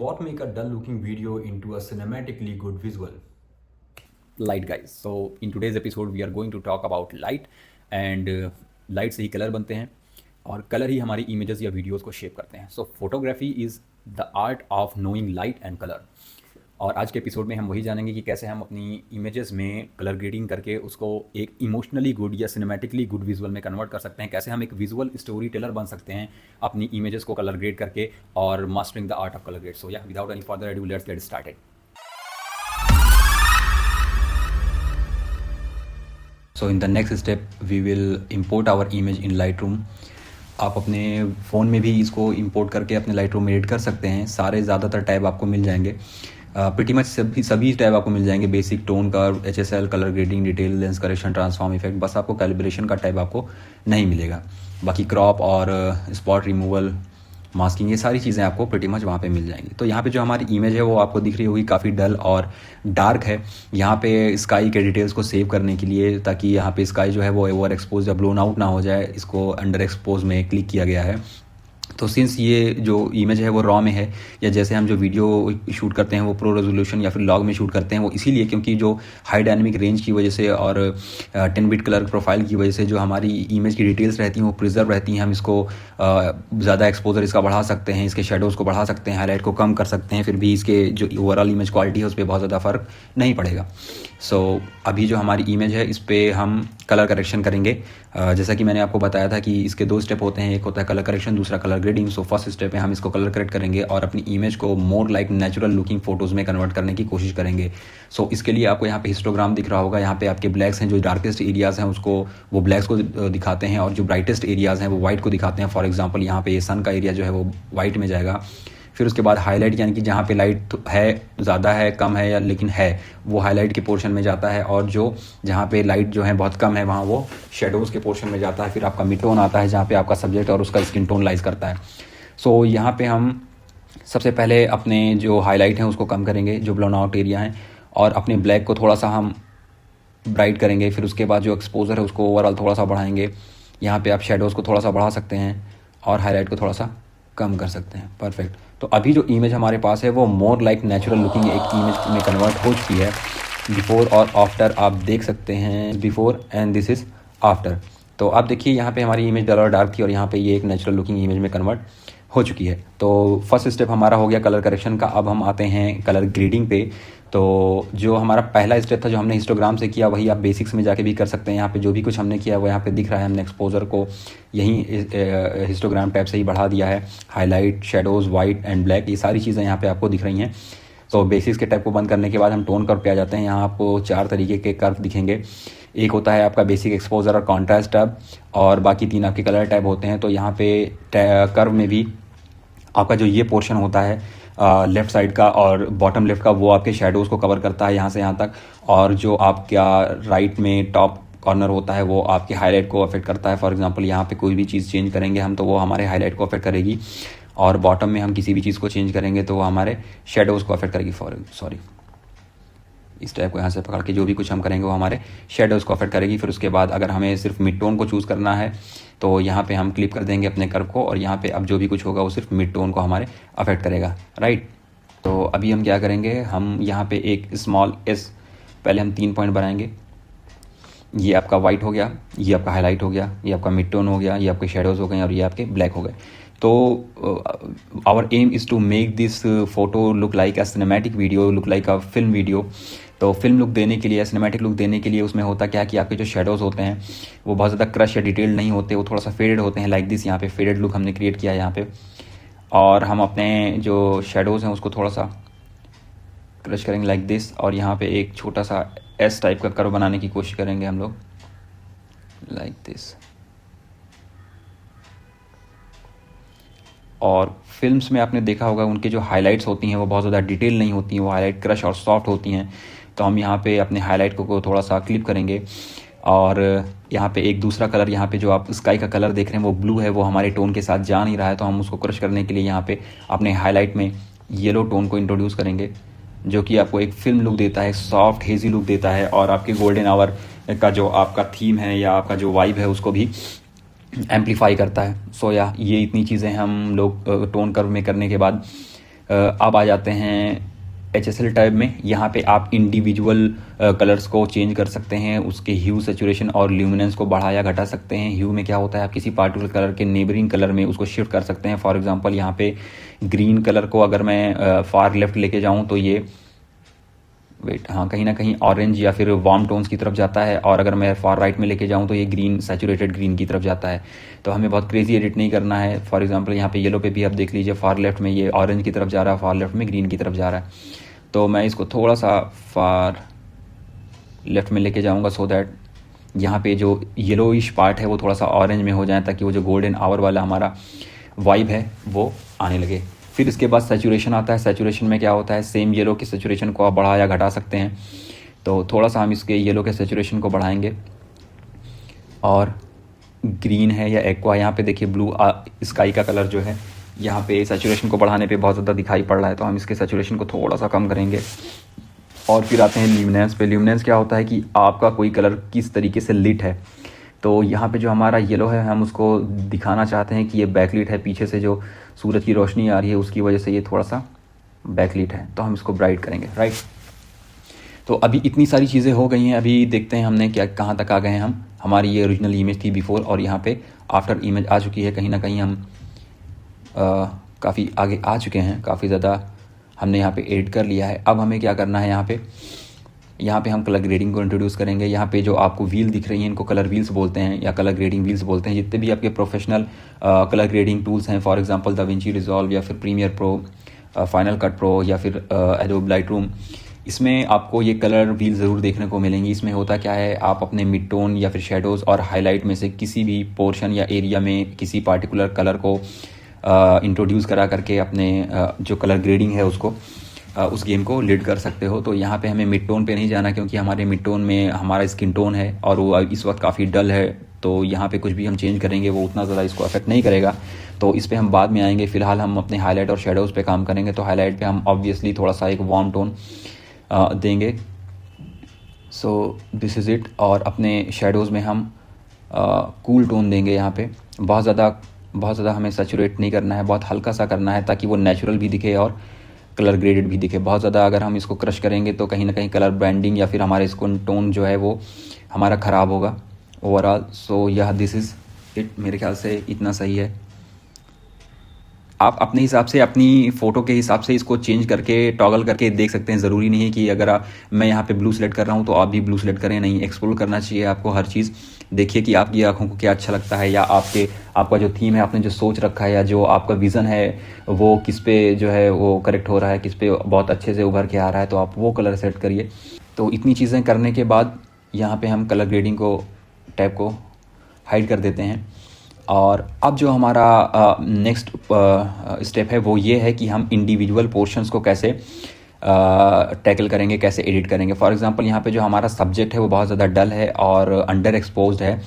What make a dull looking video into a cinematically good visual? Light, guys. So in today's episode we are going to talk about light and light से ही colour बनते हैं और colour ही हमारी images या videos को shape करते हैं. So photography is the art of knowing light and colour. और आज के एपिसोड में हम वही जानेंगे कि कैसे हम अपनी इमेजेस में कलर ग्रेडिंग करके उसको एक इमोशनली गुड या सिनेमैटिकली गुड विजुअल में कन्वर्ट कर सकते हैं. कैसे हम एक विजुअल स्टोरी टेलर बन सकते हैं अपनी इमेजेस को कलर ग्रेड करके और mastering the art of colour grade. So या without any further ado let's get started. So in the next step we will import our image in Lightroom. आप अपने फ़ोन में भी इसको इंपोर्ट करके अपने लाइटरूम में एडिट कर सकते हैं. सारे ज़्यादातर टैब आपको मिल जाएंगे. प्रीटी मच सभी टैब आपको मिल जाएंगे. Basic, tone curve, HSL, colour grading, detail, lens correction, transform effect. बस आपको कैलिब्रेशन का टैब आपको नहीं मिलेगा. बाकी क्रॉप और स्पॉट रिमूवल, मास्किंग, ये सारी चीज़ें आपको प्रीटी मच वहाँ पे मिल जाएंगी. तो यहाँ पे जो हमारी इमेज है वो आपको दिख रही होगी काफ़ी डल और डार्क है. यहाँ पे स्काई के डिटेल्स को सेव करने के लिए, ताकि यहाँ पे स्काई जो है वो ओवर एक्सपोज या ब्लोन आउट ना हो जाए, इसको अंडर एक्सपोज में क्लिक किया गया है. तो सिंस ये जो इमेज है वो रॉ में है, या जैसे हम जो वीडियो शूट करते हैं वो प्रो रेजोल्यूशन या फिर लॉग में शूट करते हैं, वो इसीलिए क्योंकि जो हाई डायनेमिक रेंज की वजह से और 10 बिट कलर प्रोफाइल की वजह से जो हमारी इमेज की डिटेल्स रहती हैं वो प्रिजर्व रहती हैं. हम इसको ज़्यादा एक्सपोजर इसका बढ़ा सकते हैं, इसके शेडोज़ को बढ़ा सकते हैं, हाईलाइट को कम कर सकते हैं, फिर भी इसके जो ओवरऑल इमेज क्वालिटी है उस पर बहुत ज़्यादा फ़र्क नहीं पड़ेगा. सो अभी जो हमारी इमेज है इस पर हम कलर करेक्शन करेंगे. जैसा कि मैंने आपको बताया था कि इसके 2 स्टेप होते हैं. एक होता है कलर करेक्शन, दूसरा colour grading. So first step में हम इसको कलर करेक्ट करेंगे और अपनी इमेज को more like natural looking photos में कन्वर्ट करने की कोशिश करेंगे. सो इसके लिए आपको यहाँ पे हिस्टोग्राम दिख रहा होगा. यहाँ पे आपके ब्लैक्स हैं, जो डार्केस्ट एरियाज़ हैं उसको वो ब्लैक्स को दिखाते हैं, और जो ब्राइटेस्ट एरियाज़ हैं वो वाइट को दिखाते हैं. फॉर एग्जाम्पल यहाँ पे ये सन का एरिया जो है वो वाइट में जाएगा. फिर उसके बाद हाईलाइट, यानी कि जहाँ पे लाइट है, ज़्यादा है, कम है या लेकिन है, वो हाईलाइट के पोर्शन में जाता है. और जो जहाँ पे लाइट जो है बहुत कम है वहाँ वो शेडोज़ के पोर्शन में जाता है. फिर आपका मिड टोन आता है जहाँ पे आपका सब्जेक्ट और उसका स्किन टोन लाइज करता है. सो यहाँ पे हम सबसे पहले अपने जो हाईलाइट हैं उसको कम करेंगे, जो ब्लोन आउट एरिया हैं, और अपने ब्लैक को थोड़ा सा हम ब्राइट करेंगे. फिर उसके बाद जो एक्सपोजर है उसको ओवरऑल थोड़ा सा बढ़ाएंगे. यहाँ पे आप शेडोज़ को थोड़ा सा बढ़ा सकते हैं और हाईलाइट को थोड़ा सा कम कर सकते हैं. परफेक्ट. तो अभी जो इमेज हमारे पास है वो मोर लाइक नेचुरल लुकिंग एक इमेज में कन्वर्ट हो चुकी है. बिफोर और आफ्टर आप देख सकते हैं. Before and this is after. तो आप देखिए यहाँ पे हमारी इमेज डल और डार्क थी और यहाँ पे ये एक नेचुरल लुकिंग इमेज में कन्वर्ट हो चुकी है. तो फर्स्ट स्टेप हमारा हो गया कलर करेक्शन का. अब हम आते हैं कलर ग्रेडिंग पे. तो जो हमारा पहला स्टेप था जो हमने हिस्टोग्राम से किया, वही आप बेसिक्स में जाके भी कर सकते हैं. यहाँ पे जो भी कुछ हमने किया वो यहाँ पे दिख रहा है. हमने एक्सपोजर को यहीं हिस्टोग्राम टैब से ही बढ़ा दिया है. Highlight, shadows, white and black, ये सारी चीज़ें यहाँ पे आपको दिख रही हैं. तो बेसिक्स के टैब को बंद करने के बाद हम टोन कर्व पे आ जाते हैं. यहाँ आपको 4 तरीके के कर्व दिखेंगे. एक होता है आपका बेसिक, एक्सपोजर और कॉन्ट्रास्ट टैब, और बाकी 3 आपके कलर टैब होते हैं. तो यहाँ पे कर्व में भी आपका जो ये पोर्शन होता है लेफ़्ट साइड का और बॉटम लेफ़्ट का, वो आपके शेडोज़ को कवर करता है यहाँ से यहाँ तक. और जो आपका राइट में टॉप कॉर्नर होता है वो आपके हाईलाइट को अफेक्ट करता है. फॉर एग्जांपल यहाँ पे कोई भी चीज़ चेंज करेंगे हम तो वो हमारे हाईलाइट को अफेक्ट करेगी, और बॉटम में हम किसी भी चीज़ को चेंज करेंगे तो वो हमारे शेडोज़ को अफेक्ट करेगी. सॉरी, इस टाइप को यहाँ से पकड़ के जो भी कुछ हम करेंगे वो हमारे शेडोज़ को अफेक्ट करेगी. फिर उसके बाद अगर हमें सिर्फ मिड टोन को चूज़ करना है तो यहाँ पे हम क्लिप कर देंगे अपने कर्व को, और यहाँ पे अब जो भी कुछ होगा वो सिर्फ मिड टोन को हमारे अफेक्ट करेगा. राइट. तो अभी हम क्या करेंगे, हम यहाँ पे एक स्मॉल एस, पहले हम 3 पॉइंट बनाएंगे. ये आपका वाइट हो गया, ये आपका हाईलाइट हो गया, ये आपका मिड टोन हो गया, ये आपके शेडोज़ हो गए और ये आपके ब्लैक हो गए. तो our aim is to make this photo look like a cinematic video, look like a film video. तो फिल्म लुक देने के लिए, सिनेमैटिक लुक देने के लिए उसमें होता क्या कि आपके जो शेडोज़ होते हैं वो बहुत ज़्यादा क्रश या डिटेल्ड नहीं होते, वो थोड़ा सा फेडेड होते हैं. लाइक दिस, यहाँ पे फेडेड लुक हमने क्रिएट किया है यहाँ पे. और हम अपने जो शेडोज़ हैं उसको थोड़ा सा क्रश करेंगे लाइक दिस, और यहाँ पे एक छोटा सा एस टाइप का कर्व बनाने की कोशिश करेंगे हम लोग लाइक दिस. और फिल्म्स में आपने देखा होगा उनके जो हाइलाइट्स होती हैं वो बहुत ज़्यादा डिटेल नहीं होती हैं, वो हाईलाइट क्रश और सॉफ्ट होती हैं. तो हम यहाँ पे अपने हाईलाइट को थोड़ा सा क्लिप करेंगे, और यहाँ पे एक दूसरा कलर, यहाँ पे जो आप स्काई का कलर देख रहे हैं वो ब्लू है, वो हमारे टोन के साथ जा नहीं रहा है. तो हम उसको क्रश करने के लिए यहाँ पे अपने हाईलाइट में येलो टोन को इंट्रोड्यूस करेंगे, जो कि आपको एक फिल्म लुक देता है, सॉफ्ट हेजी लुक देता है, और आपके गोल्डन आवर का जो आपका थीम है या आपका जो वाइब है उसको भी एम्पलीफाई करता है. सो या ये इतनी चीज़ें हम लोग टोन कर्व में करने के बाद अब आ जाते हैं HSL टैब में। यहाँ पे आप इंडिविजुअल कलर्स को चेंज कर सकते हैं, उसके ह्यू, सैचुरेशन और ल्यूमिनेंस को बढ़ा या घटा सकते हैं। ह्यू में क्या होता है, आप किसी पार्टिकुलर कलर के नेबरिंग कलर में उसको शिफ्ट कर सकते हैं। फॉर एग्जांपल यहाँ पे ग्रीन कलर को अगर मैं फार लेफ्ट लेके जाऊँ तो ये कहीं ना कहीं ऑरेंज या फिर वार्म टोन्स की तरफ जाता है, और अगर मैं फार राइट में लेके जाऊँ तो ये ग्रीन, सैचुरेटेड ग्रीन की तरफ जाता है। तो हमें बहुत क्रेजी एडिट नहीं करना है। फॉर एग्जांपल यहाँ पे येलो पे भी आप देख लीजिए, फार लेफ्ट में ये ऑरेंज की तरफ जा रहा है, फार लेफ्ट में ग्रीन की तरफ जा रहा है। तो मैं इसको थोड़ा सा फार लेफ्ट में लेके जाऊँगा सो दैट यहाँ पे जो येलोइश पार्ट है वो थोड़ा सा ऑरेंज में हो जाए, ताकि वो जो गोल्डन आवर वाला हमारा वाइब है वो आने लगे। फिर इसके बाद सैचुरेशन आता है। सैचुरेशन में क्या होता है, सेम येलो की सैचुरेशन को आप बढ़ा या घटा सकते हैं। तो थोड़ा सा हम इसके येलो के सैचुरेशन को बढ़ाएंगे, और ग्रीन है या एक्वा, यहाँ पे देखिए ब्लू स्काई का कलर जो है यहाँ पे सैचुरेशन को बढ़ाने पे बहुत ज़्यादा दिखाई पड़ रहा है, तो हम इसके सैचुरेशन को थोड़ा सा कम करेंगे। और फिर आते हैं ल्यूमिनेंस पे। ल्यूमिनेंस क्या होता है कि आपका कोई कलर किस तरीके से लिट है। तो यहाँ पे जो हमारा येलो है, हम उसको दिखाना चाहते हैं कि ये बैकलिट है, पीछे से जो सूरज की रोशनी आ रही है उसकी वजह से ये थोड़ा सा बैकलिट है, तो हम इसको ब्राइट करेंगे, राइट। तो अभी इतनी सारी चीज़ें हो गई हैं। अभी देखते हैं हमने क्या कहाँ तक आ गए हैं हम। हमारी ये ओरिजिनल इमेज थी बिफोर, और यहाँ पे आफ्टर इमेज आ चुकी है। कहीं ना कहीं हम काफ़ी आगे आ चुके हैं, काफ़ी ज़्यादा हमने यहाँ पे एडिट कर लिया है। अब हमें क्या करना है, यहाँ पे हम कलर ग्रेडिंग को इंट्रोड्यूस करेंगे। यहाँ पे जो आपको व्हील दिख रही हैं इनको कलर व्हील्स बोलते हैं या कलर ग्रेडिंग व्हील्स बोलते हैं। जितने भी आपके प्रोफेशनल कलर ग्रेडिंग टूल्स हैं, फॉर एग्जांपल दाविंची रिजॉल्व या फिर Premiere Pro, Final Cut Pro या फिर एडोब लाइटरूम, इसमें आपको ये कलर व्हील ज़रूर देखने को मिलेंगी। इसमें होता क्या है, आप अपने मिड टोन या फिर शेडोज़ और हाईलाइट में से किसी भी पोर्शन या एरिया में किसी पार्टिकुलर कलर को इंट्रोड्यूस करा करके अपने जो कलर ग्रेडिंग है उसको उस गेम को लीड कर सकते हो। तो यहाँ पे हमें मिड टोन पे नहीं जाना, क्योंकि हमारे मिड टोन में हमारा स्किन टोन है और वो इस वक्त काफ़ी डल है। तो यहाँ पे कुछ भी हम चेंज करेंगे वो उतना ज़्यादा इसको अफेक्ट नहीं करेगा, तो इस पर हम बाद में आएंगे। फ़िलहाल हम अपने हाईलाइट और शेडोज़ पे काम करेंगे। तो हाईलाइट पे हम ऑब्वियसली थोड़ा सा एक वार्म टोन देंगे, सो दिस इज़ इट। और अपने शेडोज़ में हम कूल टोन देंगे। यहाँ पे बहुत ज़्यादा हमें सैचुरेट नहीं करना है, बहुत हल्का सा करना है, ताकि वो नेचुरल भी दिखे और कलर ग्रेडेड भी दिखे। बहुत ज़्यादा अगर हम इसको क्रश करेंगे तो कहीं ना कहीं कलर ब्रांडिंग या फिर हमारे स्किन टोन जो है वो हमारा ख़राब होगा ओवरऑल। सो यह दिस इज़ इट। मेरे ख्याल से इतना सही है। आप अपने हिसाब से, अपनी फ़ोटो के हिसाब से इसको चेंज करके, टॉगल करके देख सकते हैं। ज़रूरी नहीं है कि अगर मैं यहाँ पे ब्लू सेलेक्ट कर रहा हूँ तो आप भी ब्लू सेलेक्ट करें। नहीं, एक्सप्लोर करना चाहिए आपको हर चीज़। देखिए कि आपकी आँखों को क्या अच्छा लगता है, या आपका जो थीम है, आपने जो सोच रखा है, या जो आपका विज़न है वो किस पे जो है वो करेक्ट हो रहा है, किस पे बहुत अच्छे से उभर के आ रहा है, तो आप वो कलर सेट करिए। तो इतनी चीज़ें करने के बाद यहाँ पे हम कलर ग्रेडिंग को टैब को हाइड कर देते हैं। और अब जो हमारा नेक्स्ट स्टेप है वो ये है कि हम इंडिविजुअल पोर्शंस को कैसे टैकल करेंगे, कैसे एडिट करेंगे। फॉर एग्जांपल यहाँ पे जो हमारा सब्जेक्ट है वो बहुत ज़्यादा डल है और अंडर एक्सपोज्ड है,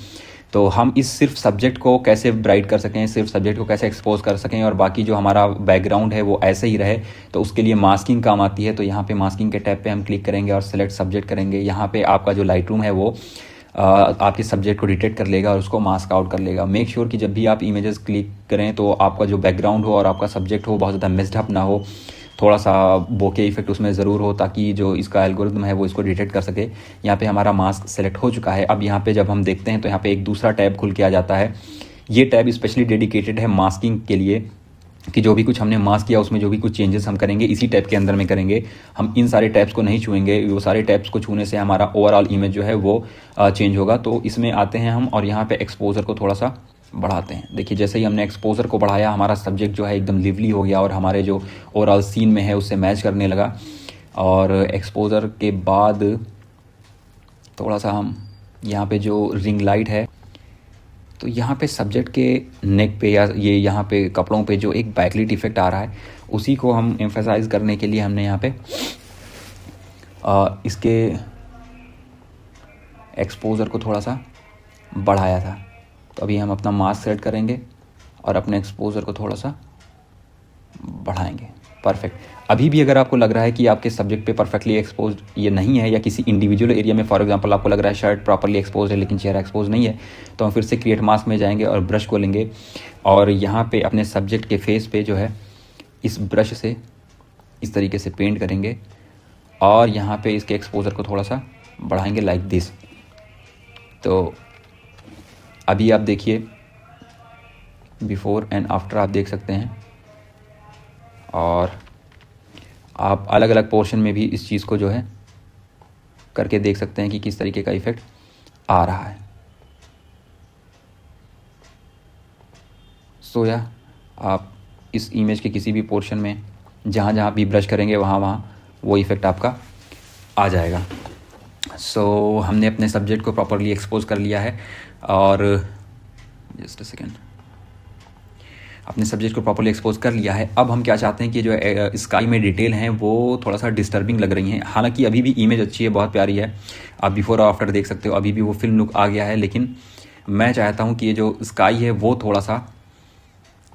तो हम इस सिर्फ सब्जेक्ट को कैसे ब्राइट कर सकें, सिर्फ सब्जेक्ट को कैसे एक्सपोज कर सकें और बाकी जो हमारा बैकग्राउंड है वो ऐसे ही रहे, तो उसके लिए मास्किंग काम आती है। तो यहाँ पे मास्किंग के टैब पे हम क्लिक करेंगे और सेलेक्ट सब्जेक्ट करेंगे। यहाँ पे आपका जो लाइटरूम है वो आपके सब्जेक्ट को डिटेक्ट कर लेगा और उसको मास्क आउट कर लेगा। मेक श्योर कि जब भी आप इमेजेस क्लिक करें तो आपका जो बैकग्राउंड हो और आपका सब्जेक्ट हो बहुत ज़्यादा मिक्स्ड अप ना हो, थोड़ा सा बोके इफेक्ट उसमें ज़रूर हो, ताकि जो इसका एल्गोरिथम है वो इसको डिटेक्ट कर सके। यहाँ पे हमारा मास्क सेलेक्ट हो चुका है। अब यहाँ पे जब हम देखते हैं तो यहाँ पे एक दूसरा टैब खुल के आ जाता है। ये टैब स्पेशली डेडिकेटेड है मास्किंग के लिए, कि जो भी कुछ हमने मास्क किया उसमें जो भी कुछ चेंजेस हम करेंगे इसी टैब के अंदर में करेंगे। हम इन सारे टैब्स को नहीं छुएंगे, वो सारे टैब्स को छूने से हमारा ओवरऑल इमेज जो है वो चेंज होगा। तो इसमें आते हैं हम और यहाँ पे एक्सपोजर को थोड़ा सा बढ़ाते हैं। देखिए जैसे ही हमने एक्सपोजर को बढ़ाया हमारा सब्जेक्ट जो है एकदम लिवली हो गया और हमारे जो ओवरऑल सीन में है उससे मैच करने लगा। और एक्सपोजर के बाद थोड़ा सा हम यहाँ पे जो रिंग लाइट है, तो यहाँ पे सब्जेक्ट के नेक पे या ये यहाँ पे कपड़ों पे जो एक बैकलाइट इफेक्ट आ रहा है उसी को हम एम्फेसाइज करने के लिए हमने यहाँ पे इसके एक्सपोजर को थोड़ा सा बढ़ाया था। तो अभी हम अपना मास्क सेट करेंगे और अपने एक्सपोजर को थोड़ा सा बढ़ाएंगे। परफेक्ट। अभी भी अगर आपको लग रहा है कि आपके सब्जेक्ट पे परफेक्टली एक्सपोज ये नहीं है, या किसी इंडिविजुअल एरिया में फॉर एग्जांपल आपको लग रहा है शर्ट प्रॉपर्ली एक्सपोज है लेकिन चेहरा एक्सपोज नहीं है, तो हम फिर से क्रिएट मास्क में जाएंगे और ब्रश को लेंगे और यहाँ पे अपने सब्जेक्ट के फेस पे जो है इस ब्रश से इस तरीके से पेंट करेंगे और यहाँ पे इसके एक्सपोजर को थोड़ा सा बढ़ाएंगे लाइक दिस। तो अभी आप देखिए बिफ़ोर एंड आफ्टर आप देख सकते हैं, और आप अलग अलग पोर्शन में भी इस चीज़ को जो है करके देख सकते हैं कि किस तरीके का इफ़ेक्ट आ रहा है। सो या आप इस इमेज के किसी भी पोर्शन में जहाँ जहाँ भी ब्रश करेंगे वहाँ वहाँ वो इफ़ेक्ट आपका आ जाएगा। सो हमने अपने सब्जेक्ट को प्रॉपरली एक्सपोज कर लिया है, और जस्ट अ सेकेंड, अपने सब्जेक्ट को प्रॉपरली एक्सपोज कर लिया है। अब हम क्या चाहते हैं कि जो स्काई में डिटेल हैं वो थोड़ा सा डिस्टर्बिंग लग रही हैं। हालांकि अभी भी इमेज अच्छी है, बहुत प्यारी है, आप बिफोर और आफ्टर देख सकते हो, अभी भी वो फिल्म लुक आ गया है। लेकिन मैं चाहता हूँ कि ये जो स्काई है वो थोड़ा सा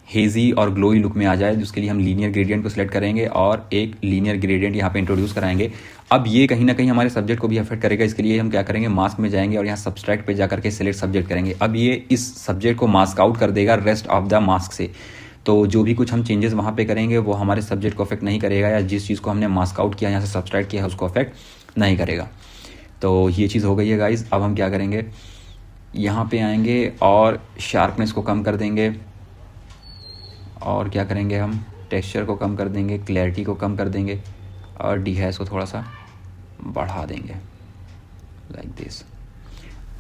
हेज़ी और ग्लोई लुक में आ जाए, जिसके लिए हम लीनियर ग्रेडियंट को सिलेक्ट करेंगे और एक लीनियर ग्रेडियंट यहाँ पे इंट्रोड्यूस कराएंगे। अब ये कहीं ना कहीं हमारे सब्जेक्ट को भी अफेक्ट करेगा। इसके लिए हम क्या करेंगे, मास्क में जाएंगे और यहाँ सब्सट्रैक्ट पे जाकर के सिलेक्ट सब्जेक्ट करेंगे। अब ये इस सब्जेक्ट को मास्क आउट कर देगा रेस्ट ऑफ द मास्क से। तो जो भी कुछ हम चेंजेस वहाँ पे करेंगे वो हमारे सब्जेक्ट को अफेक्ट नहीं करेगा, या जिस चीज़ को हमने मास्क आउट किया, यहाँ से सब्सट्रैक्ट किया है, उसको अफेक्ट नहीं करेगा। तो ये चीज़ हो गई है गाइज़। अब हम क्या करेंगे, यहाँ पे आएंगे और शार्पनेस को कम कर देंगे, और क्या करेंगे, हम टेक्सचर को कम कर देंगे, क्लैरिटी को कम कर देंगे, और डीहैश को थोड़ा सा बढ़ा देंगे लाइक दिस।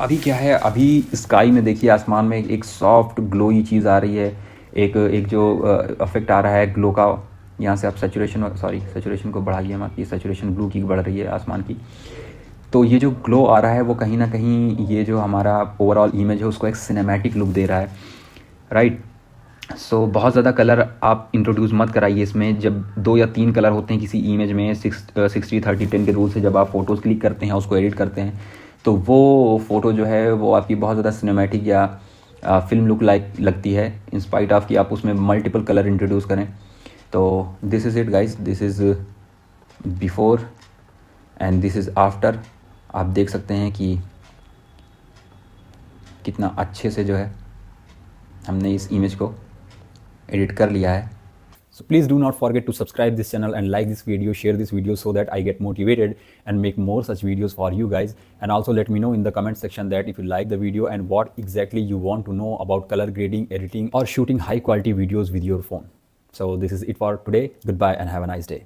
अभी क्या है, अभी स्काई में देखिए आसमान में एक सॉफ्ट ग्लोई चीज़ आ रही है, एक जो इफेक्ट आ रहा है ग्लो का। यहाँ से आप सैचुरेशन को बढ़ाइए मत, ये सैचुरेशन ब्लू की बढ़ रही है आसमान की। तो ये जो ग्लो आ रहा है वो कहीं ना कहीं ये जो हमारा ओवरऑल इमेज है उसको एक सिनेमैटिक लुक दे रहा है, राइट। सो बहुत ज़्यादा कलर आप इंट्रोड्यूस मत कराइए इसमें। जब 2 या 3 कलर होते हैं किसी इमेज में 60-30-10 के रूल से, जब आप फ़ोटोज़ क्लिक करते हैं उसको एडिट करते हैं, तो वो फ़ोटो जो है वो आपकी बहुत ज़्यादा सिनेमैटिक या फिल्म लुक लाइक लगती है, इंस्पाइट ऑफ कि आप उसमें मल्टीपल कलर इंट्रोड्यूस करें। तो this is it guys, this is before and this is after. आप देख सकते हैं कि कितना अच्छे से जो है हमने इस इमेज को एडिट कर लिया है। So please do not forget to subscribe this channel and like this video, share this video so that I get motivated and make more such videos for you guys. And also let me know in the comment section that if you like the video and what exactly you want to know about color grading, editing or shooting high quality videos with your phone. So this is it for today. Goodbye and have a nice day.